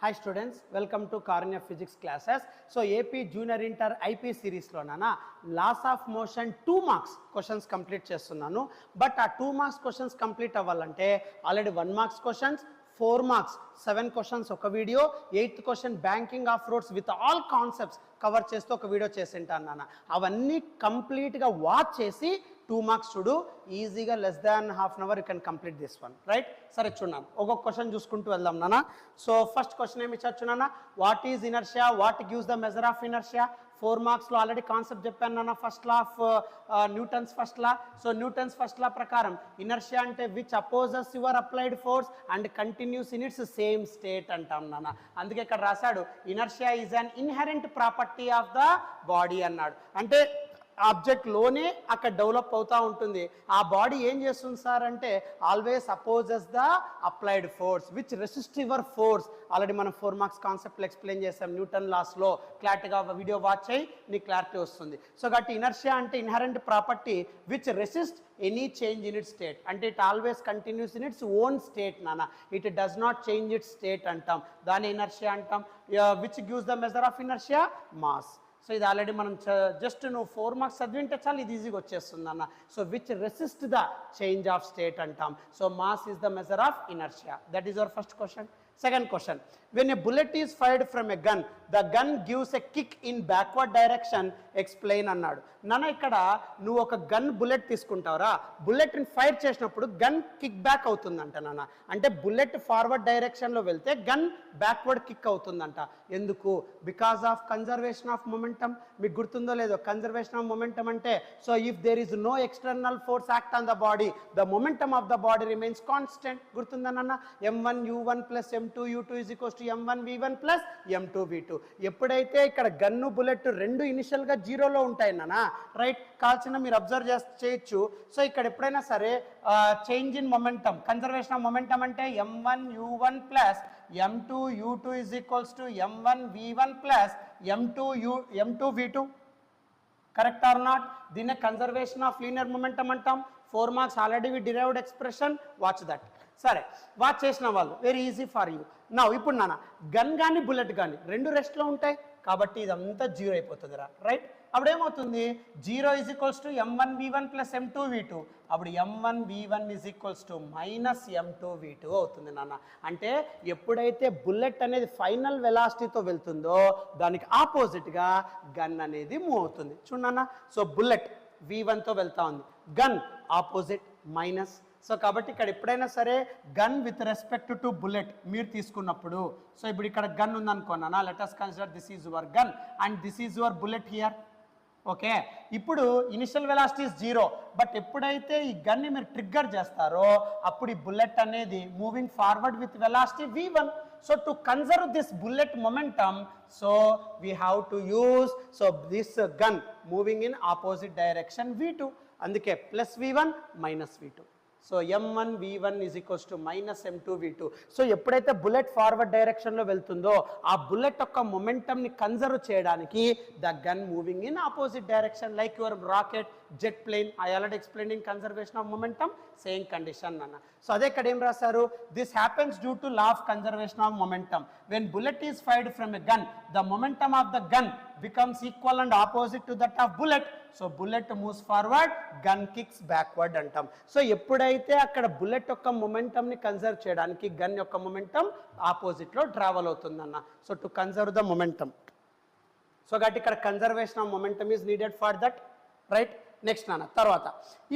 Hi students, welcome to Karunya Physics classes. So AP Junior Inter IP series lo nana laws of motion 2 marks questions complete chestunnanu. But aa 2 marks questions complete avvalante already 1 marks questions, 4 marks 7 questions oka video, 8th question banking of roads with all concepts cover చేస్తూ ఒక video చేసింటాను నాన్న. అవన్నీ కంప్లీట్గా watch చేసి 2 marks చూడు, ఈజీగా less than half an hour you can complete this one, right? సరే చూడండి, ఒక్కొక్క క్వశ్చన్ చూసుకుంటూ వెళ్దాం నాన్న. సో ఫస్ట్ క్వశ్చన్ ఏమి ఇచ్చారు చూడన్నా, what is inertia, what gives the measure of inertia? 4 మార్క్స్లో ఆల్రెడీ కాన్సెప్ట్ చెప్పాను నాన్న, first law of Newton's first law. So Newton's first law ప్రకారం ఇనర్షియా అంటే which opposes your applied force and continues in its same state అంటాం నాన్న. అందుకే ఇక్కడ రాశాడు inertia is an inherent property of the body అన్నాడు. అంటే ఆబ్జెక్ట్లోనే అక్కడ డెవలప్ అవుతూ ఉంటుంది. ఆ బాడీ ఏం చేస్తుంది సార్ అంటే always opposes the applied force which resist your force. Already మనం 4 మార్క్స్ కాన్సెప్ట్లు ఎక్స్ప్లెయిన్ చేసాం న్యూటన్ లాస్లో. క్లారిటీగా వీడియో వాచ్ అయ్యి నీకు క్లారిటీ వస్తుంది. సో కాబట్టి ఇనర్షియా అంటే inherent property which resist any change in it state. అంటే it always continues in its own state నాన్న. It does not change it state అంటాం, దాని ఇనర్షియా అంటాం. Which gives the measure of inertia? Mass. So ఇది already మనం just నువ్వు 4 marks చదివింటే చాలు, ఇది ఈజీగా వచ్చేస్తుంది అన్న. So which resist the change of state అంటాం. So mass is the measure of inertia. That is your first question. Second question, when a bullet is fired from a gun, the gun gives a kick in backward direction, explain అన్నాడు. నాన్న ఇక్కడ నువ్వు ఒక gun bullet తీసుకుంటావురా, బుల్లెట్ని fire చేసినప్పుడు gun kick back అవుతుందంట నాన్న. అంటే bullet forward డైరెక్షన్లో వెళ్తే గన్ బ్యాక్వర్డ్ కిక్ అవుతుందంట. ఎందుకు? Because of conservation of momentum. మీకు గుర్తుందో లేదో కన్జర్వేషన్ ఆఫ్ మొమెంటమ్ అంటే, so if there is no external force act on the body, the momentum of the body remains constant. గుర్తుందా నాన్న? m1u1 plus m2u2 is equals to m1v1 plus m2v2. ఎప్పుడైతే ఇక్కడ gun bullet రెండు ఇనిషియల్గా జీరోలో ఉంటాయి నాన్న, రైట్? కాల్చిన మీరు అబ్జర్వ్ చేయొచ్చు. సో ఇక్కడ ఎప్పుడైనా సరే change in momentum, conservation of momentum అంటే m1u1 plus m2u2 is equals to m1v1 plus m2v2. Correct or not? దీన్నే కన్జర్వేషన్ ఆఫ్ లీనియర్ మొమెంటమ్ అంటాం. 4 marks already we derived expression, watch that. సరే, watch చేసిన వాళ్ళు very easy for you. నా ఇప్పుడు నాన్న gun కానీ బుల్లెట్ కానీ రెండు రెస్ట్లో ఉంటాయి కాబట్టి ఇదంతా జీరో అయిపోతుందిరా, రైట్? అప్పుడు ఏమవుతుంది? 0 is equals to m1v1 plus m2v2. అప్పుడు m1v1 is equals to minus m2v2 అవుతుంది నాన్న. అంటే ఎప్పుడైతే బుల్లెట్ అనేది ఫైనల్ వెలాసిటీతో వెళ్తుందో దానికి ఆపోజిట్గా గన్ అనేది మూవ్ అవుతుంది. చూడన్నా, సో బుల్లెట్ v1తో వెళ్తా ఉంది, గన్ ఆపోజిట్ మైనస్. సో కాబట్టి ఇక్కడ ఎప్పుడైనా సరే gun with respect to bullet మీరు తీసుకున్నప్పుడు, సో ఇప్పుడు ఇక్కడ గన్ ఉందనుకున్నానా, let us consider this is your gun and this is your bullet here. Okay, ఇప్పుడు ఇనిషియల్ వెలాసిటీ ఇస్ 0, బట్ ఎప్పుడైతే ఈ గన్ని మీరు ట్రిగ్గర్ చేస్తారో అప్పుడు ఈ బుల్లెట్ అనేది moving forward with velocity v1. So to conserve this bullet momentum, so we have to use this gun moving in opposite direction v2. అందుకే plus v1 minus v2. So m1v1 is equals to minus m2v2. So ఎప్పుడైతే bullet forward డైరెక్షన్లో వెళ్తుందో ఆ bullet యొక్క మొమెంటమ్ని conserve చేయడానికి the gun moving in opposite direction like your rocket, jet plane. I already explain in conservation of momentum, same condition అన్న. So అదే ఇక్కడ ఏం రాశారు? This happens due to law of conservation of momentum. When bullet is fired from a gun, the momentum of the gun becomes equal and opposite to that of bullet. So bullet moves forward, gun kicks backward అంటాం. So ఎప్పుడైతే అక్కడ bullet యొక్క మొమెంటమ్ని conserve చేయడానికి gun యొక్క momentum ఆపోజిట్లో travel అవుతుందన్న. So to conserve the momentum, so కాబట్టి ఇక్కడ conservation of momentum is needed for that, right? Next నాన్న తర్వాత,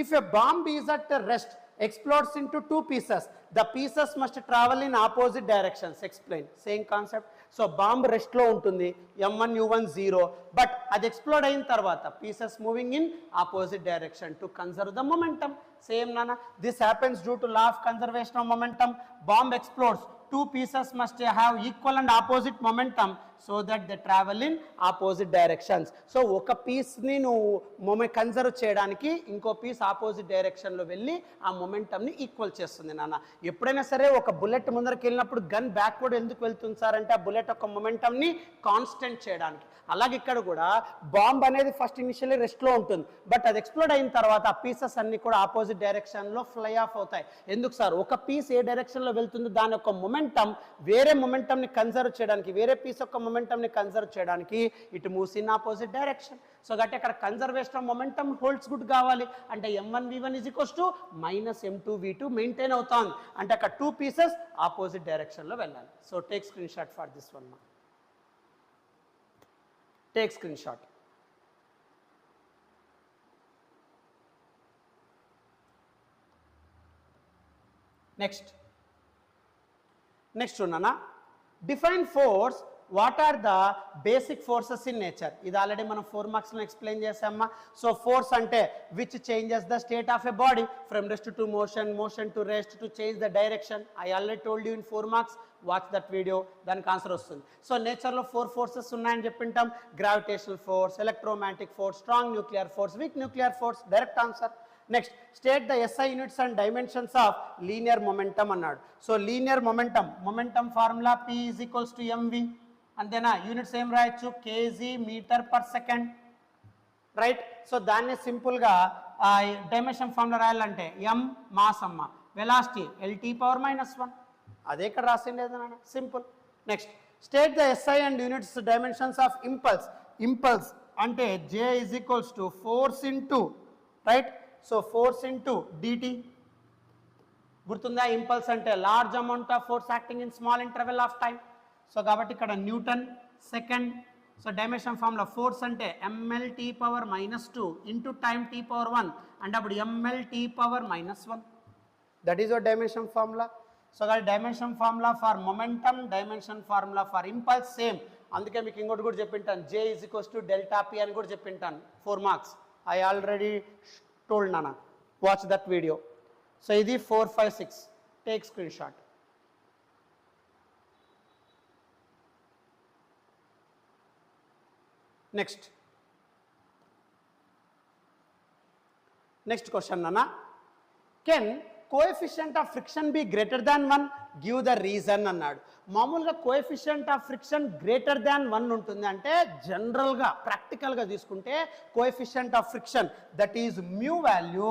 if a bomb is at rest explodes into 2 pieces, the pieces must travel in opposite directions, explain. Same concept. So bomb రెస్ట్లో ఉంటుంది, m1u1 0, but అది explode అయిన తర్వాత pieces moving in opposite direction to conserve the momentum. Same నాన్న, this happens due to law of conservation of momentum. Bomb explodes, 2 pieces must have equal and opposite momentum so that they travel in opposite directions. So ఒక పీస్ని నువ్వు conserve చేయడానికి ఇంకో piece opposite డైరెక్షన్లో వెళ్ళి ఆ మొమెంటమ్ని equal చేస్తుంది నాన్న. ఎప్పుడైనా సరే ఒక బుల్లెట్ ముందరికి వెళ్ళినప్పుడు గన్ బ్యాక్వర్డ్ ఎందుకు వెళ్తుంది సార్ అంటే ఆ బుల్లెట్ యొక్క మొమెంటమ్ని కాన్స్టెంట్ చేయడానికి. అలాగే ఇక్కడ కూడా బాంబ్ అనేది ఫస్ట్ ఇనిషియల్లీ రెస్ట్లో ఉంటుంది, బట్ అది ఎక్స్ప్లోడ్ అయిన తర్వాత ఆ పీసెస్ అన్ని కూడా ఆపోజిట్ డైరెక్షన్లో ఫ్లై ఆఫ్ అవుతాయి. ఎందుకు సార్? ఒక పీస్ ఏ డైరెక్షన్లో వెళ్తుందో దాని యొక్క మొమెంటం వేరే మొమెంటంని కన్జర్వ్ చేయడానికి, వేరే పీస్ యొక్క మొమెంటంని కన్జర్వ్ చేయడానికి it moves in opposite direction. So కాబట్టి అక్కడ conservation of momentum holds good కావాలి అంటే m1v1 -m2v2 మెయింటైన్ అవుతుంది. అంటే అక్కడ 2 పీసెస్ ఆపోజిట్ డైరెక్షన్లో వెళ్ళాలి. So take screen shot for this one. Take screen shot. Next ఉన్నానా, define force, what are the basic forces in nature. ఇది ఆల్రెడీ మనం 4 మార్క్స్లో ఎక్స్ప్లెయిన్ చేసామా. సో ఫోర్స్ అంటే which changes the state of a body from rest to motion, motion to rest, to change the direction. I already told you in 4 marks, watch that video, దానికి answer వస్తుంది. So నేచర్లో 4 forces ఉన్నాయని చెప్పింటాం. Gravitational force, electromagnetic force, strong nuclear force, weak nuclear force. Direct answer. Next, state the SI units and dimensions of linear momentum అన్నాడు. So linear momentum formula P = mv. అంతేనా? Units ఏం రాయొచ్చు? kg m/s, right. So దాన్ని సింపుల్గా dimension formula రాయాలంటే m mass అమ్మ, velocity L⁻⁻1. అదే ఇక్కడ రాసిండేది నాన్న, simple. Next, state the SI and units dimensions of impulse. Impulse అంటే J = force into, right. So force into dt. గుర్తుందా? ఇంపల్స్ అంటే large amount of force acting in small interval of time. So కాబట్టి ఇక్కడ Newton second. So dimension formula force అంటే mL⁻² into time T⁻1 అంటే అప్పుడు mL⁻1. That is your dimension formula. So dimension formula for momentum, dimension formula for impulse same. అందుకే మీకు ఇంకోటి కూడా చెప్పింటాను, J = ΔP అని కూడా చెప్పింటాను 4 మార్క్స్. ఐ ఆల్రెడీ టోల్డ్ నానా, వాచ్ దట్ వీడియో. సో ఇది 4, 5, 6. Take screen shot. Next question నాన్న, can coefficient of friction be greater than 1? Give the reason అన్నాడు. మామూలుగా coefficient of friction greater than 1 ఉంటుంది అంటే జనరల్గా ప్రాక్టికల్గా తీసుకుంటే coefficient of friction that is mu value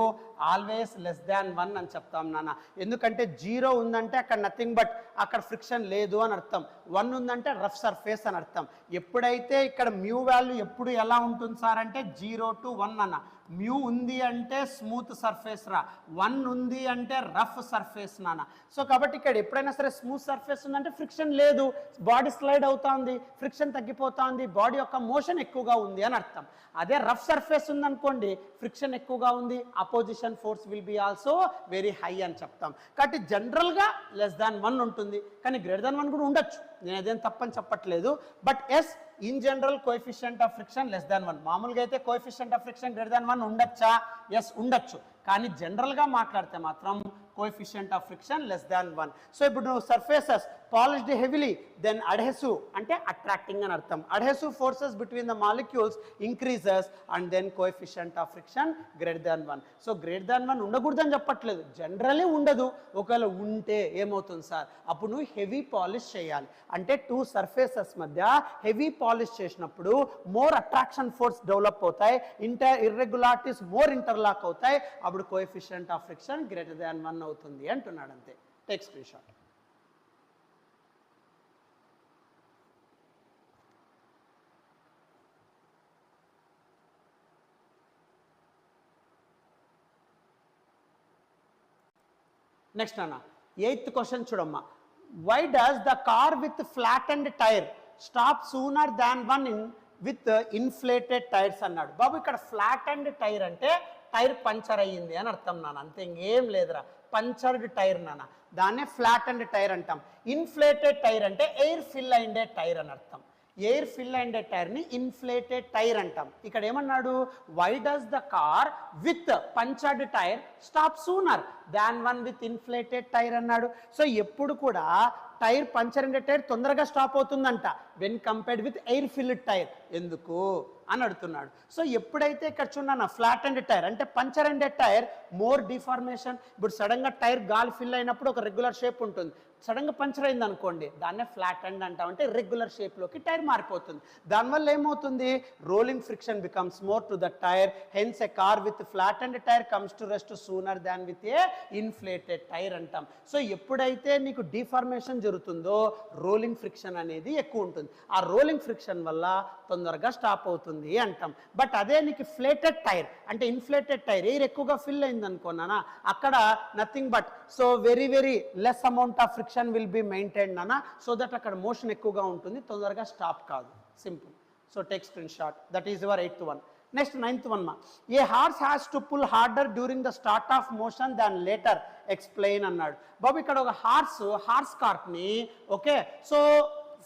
always less than 1 అని చెప్తాం నాన్న. ఎందుకంటే 0 ఉందంటే అక్కడ నథింగ్ బట్ అక్కడ ఫ్రిక్షన్ లేదు అని అర్థం, 1 ఉందంటే రఫ్ సర్ఫేస్ అని అర్థం. ఎప్పుడైతే ఇక్కడ మ్యూ వాల్యూ ఎప్పుడు ఎలా ఉంటుంది సార్ అంటే 0 to 1 అన్న. మ్యూ ఉంది అంటే స్మూత్ సర్ఫేస్ రా, 1 ఉంది అంటే రఫ్ సర్ఫేస్ నాన్న. సో కాబట్టి ఇక్కడ ఎప్పుడైనా సరే స్మూత్ సర్ఫేస్ ఉందంటే ఫ్రిక్షన్ లేదు, బాడీ స్లైడ్ అవుతుంది, ఫ్రిక్షన్ తగ్గిపోతుంది, బాడీ యొక్క మోషన్ ఎక్కువగా ఉంది అని అర్థం. అదే రఫ్ సర్ఫేస్ ఉందనుకోండి, ఫ్రిక్షన్ ఎక్కువగా ఉంది, opposition force will be also very high అని చెప్తాం. కాబట్టి జనరల్గా లెస్ దాన్ 1 ఉంటుంది, కానీ గ్రేటర్ దాన్ 1 కూడా ఉండొచ్చు, నేను అదేం తప్పని చెప్పట్లేదు. But yes, in general coefficient of friction less than 1. మామూలుగా అయితే coefficient of friction greater than 1 ఉండొచ్చా? ఎస్ ఉండొచ్చు, కానీ జనరల్గా మాట్లాడితే మాత్రం coefficient of friction less than 1. So ఇప్పుడు నువ్వు surfaces polished heavily, then adhesive అంటే అట్రాక్టింగ్ అని అర్థం. Adhesive forces between the molecules increases and then coefficient of friction greater than 1. So greater than 1 ఉండకూడదని చెప్పట్లేదు, జనరలీ ఉండదు. ఒకవేళ ఉంటే ఏమవుతుంది సార్? అప్పుడు నువ్వు హెవీ పాలిష్ చేయాలి. అంటే 2 సర్ఫేసెస్ మధ్య హెవీ పాలిష్ చేసినప్పుడు మోర్ అట్రాక్షన్ ఫోర్స్ డెవలప్ అవుతాయి, ఇర్రెగ్యులారిటీస్ మోర్ ఇంటర్లాక్ అవుతాయి, అప్పుడు coefficient of friction greater than 1 అవుతుంది అంటున్నాడు. అంతే. Take screen shot. నెక్స్ట్ అన్న 8th క్వశ్చన్ చూడమ్మా. Why does the car with flattened tyre stop sooner than one with inflated tyres అన్నాడు. బాబు ఇక్కడ ఫ్లాటెండ్ టైర్ అంటే టైర్ పంచర్ అయ్యింది అని అర్థం నాన్న, అంతే, ఇంకేం లేదురా. పంచర్డ్ టైర్ నాన్న, దాన్నే ఫ్లాటెండ్ టైర్ అంటాం. ఇన్ఫ్లేటెడ్ టైర్ అంటే ఎయిర్ ఫిల్ అయిండే టైర్ అని అర్థం. ఎయిర్ ఫిల్ అయిండే టైర్ని ఇన్ఫ్లేటెడ్ టైర్ అంటాం. ఇక్కడ ఏమన్నాడు? Why does the car with punctured tyre stop sooner than one with inflated tyre అన్నాడు. సో ఎప్పుడు కూడా టైర్ పంచర్ అయిన టైర్ తొందరగా స్టాప్ అవుతుందంట when compared with air filled tyre. ఎందుకు అని అడుగుతున్నాడు. సో ఎప్పుడైతే ఇక్కడ చూడన్నా ఫ్లాట్ అండ్ టైర్ అంటే puncture and tyre more deformation. ఇప్పుడు సడన్గా టైర్ గాలి ఫిల్ అయినప్పుడు ఒక రెగ్యులర్ షేప్ ఉంటుంది, సడన్గా పంచర్ అయింది అనుకోండి దాన్నే ఫ్లాట్ అండ్ అంటాం, అంటే రెగ్యులర్ షేప్లోకి టైర్ మారిపోతుంది. దానివల్ల ఏమవుతుంది, rolling friction becomes more to the tyre, hence a car with flat and tyre comes to rest sooner than with a inflated tyre అంటాం. సో ఎప్పుడైతే నీకు డిఫార్మేషన్ జరుగుతుందో రోలింగ్ ఫ్రిక్షన్ అనేది ఎక్కువ ఉంటుంది, ఆ రోలింగ్ ఫ్రిక్షన్ వల్ల తొందరగా స్టాప్ అవుతుంది అంటాం. బట్ అదే నీకు ఫ్లేటెడ్ టైర్ అంటే ఇన్ఫ్లేటెడ్ టైర్ ఎయిర్ ఎక్కువగా ఫిల్ అయింది అనుకోనా, అక్కడ nothing but so very less amount of friction will be maintained అన్న, సో దట్ అక్కడ మోషన్ ఎక్కువగా ఉంటుంది, తొందరగా స్టాప్ కాదు. Simple. So take screen shot. That is your 8th one. Next 9th one మా, a horse has to pull harder during the start of motion than later explain అన్నాడు. బాబు ఇక్కడ ఒక హార్స్ కార్ట్ని ఓకే, సో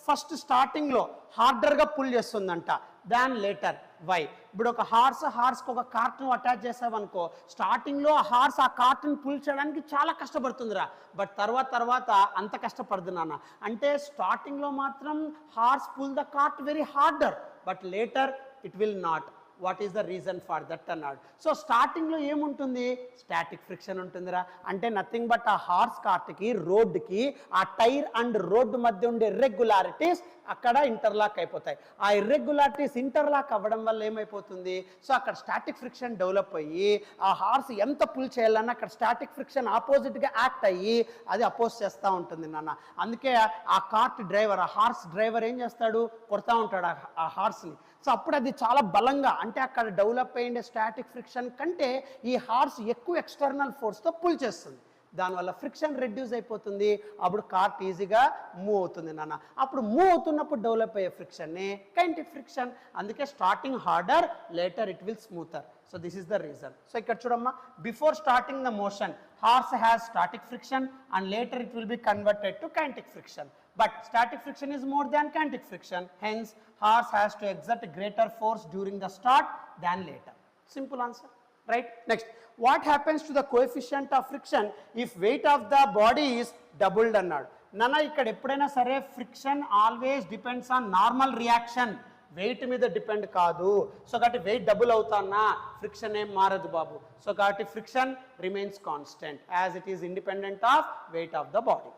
ఫస్ట్ స్టార్టింగ్లో హార్డర్గా pull చేస్తుందంట దాన్ later. Why? ఇప్పుడు ఒక హార్స్కి ఒక కార్ట్ను అటాచ్ చేసావనుకో, స్టార్టింగ్లో ఆ హార్స్ ఆ కార్ట్ని పుల్ చేయడానికి చాలా కష్టపడుతుందిరా, బట్ తర్వాత అంత కష్టపడదు నాన్న. అంటే స్టార్టింగ్లో మాత్రం horse pull the cart very harder, but later it will not. What is the reason for that అన్నాడు. సో స్టార్టింగ్లో ఏముంటుంది, స్టాటిక్ ఫ్రిక్షన్ ఉంటుందిరా, అంటే నథింగ్ బట్ ఆ హార్స్ కార్ట్కి రోడ్డుకి ఆ టైర్ అండ్ రోడ్డు మధ్య ఉండే ఇర్రెగ్యులారిటీస్ అక్కడ ఇంటర్లాక్ అయిపోతాయి. ఆ ఇర్రెగ్యులారిటీస్ ఇంటర్లాక్ అవ్వడం వల్ల ఏమైపోతుంది, సో అక్కడ స్టాటిక్ ఫ్రిక్షన్ డెవలప్ అయ్యి ఆ హార్స్ ఎంత పుల్ చేయాలన్నా అక్కడ స్టాటిక్ ఫ్రిక్షన్ ఆపోజిట్గా యాక్ట్ అయ్యి అది అపోజ్ చేస్తూ ఉంటుంది నాన్న. అందుకే ఆ కార్ట్ డ్రైవర్, ఆ హార్స్ డ్రైవర్ ఏం చేస్తాడు, కొడతా ఉంటాడు ఆ హార్స్ని. సో అప్పుడు అది చాలా బలంగా, అంటే అక్కడ డెవలప్ అయ్యే స్టాటిక్ ఫ్రిక్షన్ కంటే ఈ హార్స్ ఎక్కువ ఎక్స్టర్నల్ ఫోర్స్తో పుల్ చేస్తుంది, దానివల్ల ఫ్రిక్షన్ రెడ్యూస్ అయిపోతుంది, అప్పుడు కార్ట్ ఈజీగా మూవ్ అవుతుంది నాన్న. అప్పుడు మూవ్ అవుతున్నప్పుడు డెవలప్ అయ్యే ఫ్రిక్షన్నే కైనెటిక్ ఫ్రిక్షన్. అందుకే starting harder, later it will smoother. So this is the reason. So ఇక్కడ చూడమ్మా, before starting the motion horse has static friction and later it will be converted to kinetic friction. But static friction is more than kinetic friction. Hence, horse has to exert greater force during the start than later. Simple answer, right? Next, what happens to the coefficient of friction if weight of the body is doubled అన్నాడు. నాన్న ఇక్కడ ఎప్పుడైనా సరే friction always depends on normal reaction, weight మీద డిపెండ్ కాదు. సో కాబట్టి వెయిట్ డబుల్ అవుతానా ఫ్రిక్షన్ ఏం మారదు బాబు. సో కాబట్టి friction remains constant as it is independent of weight of the body.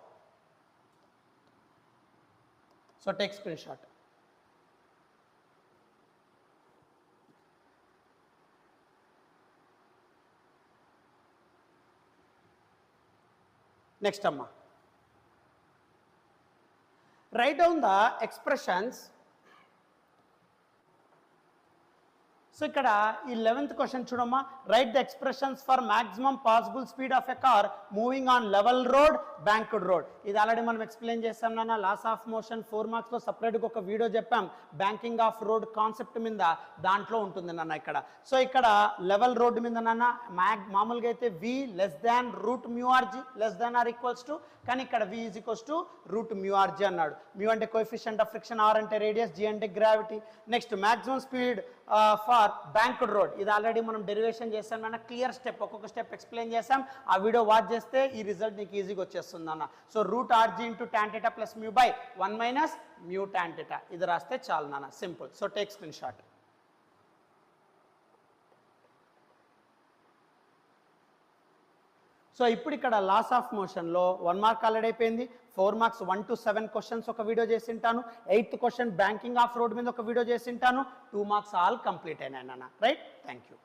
So take screenshot. Next amma, write down the expressions. So ఇక్కడ ఈ 11th క్వశ్చన్ చూడమ్మా, write the expressions for maximum possible speed of a car moving on level road, banked road. ఇది already మనం explain చేస్తాం నాన్న, loss of motion 4 మార్క్స్లో సపరేట్గా ఒక video చెప్పాం బ్యాంకింగ్ ఆఫ్ రోడ్ కాన్సెప్ట్ మీద, దాంట్లో ఉంటుంది నాన్న ఇక్కడ. సో ఇక్కడ లెవెల్ రోడ్ మీద నాన్న మామూలుగా అయితే v less than root mu r g less than r equals to, కానీ ఇక్కడ v is equals to root mu r g అన్నాడు. మ్యూ అంటే కోఎఫిషియంట్ ఆఫ్ ఫ్రిక్షన్, ఆర్ అంటే రేడియస్, g అంటే gravity. Next maximum speed for banked road, ఇది already మనం derivation చేసాం అన్న, క్లియర్ స్టెప్ ఒక్కొక్క స్టెప్ ఎక్స్ప్లెయిన్ చేసాం. ఆ వీడియో వాచ్ చేస్తే ఈ రిజల్ట్ నీకు ఈజీగా వచ్చేస్తుంది అన్న. So root r g into tan θ plus mu by 1 minus mu tan θ, ఇది రాస్తే చాలు నాన్న, simple. So take screen shot. So ఇప్పుడు ఇక్కడ లాస్ ఆఫ్ మోషన్లో 1 మార్క్ ఆల్రెడీ అయిపోయింది, 4 మార్క్స్ 1 to 7 క్వశ్చన్స్ ఒక వీడియో చేసి ఉంటాను, 8th question banking of road మీద ఒక వీడియో చేసి ఉంటాను, 2 మార్క్స్ ఆల్ కంప్లీట్ అయినాయి నాన్న, రైట్? Thank you.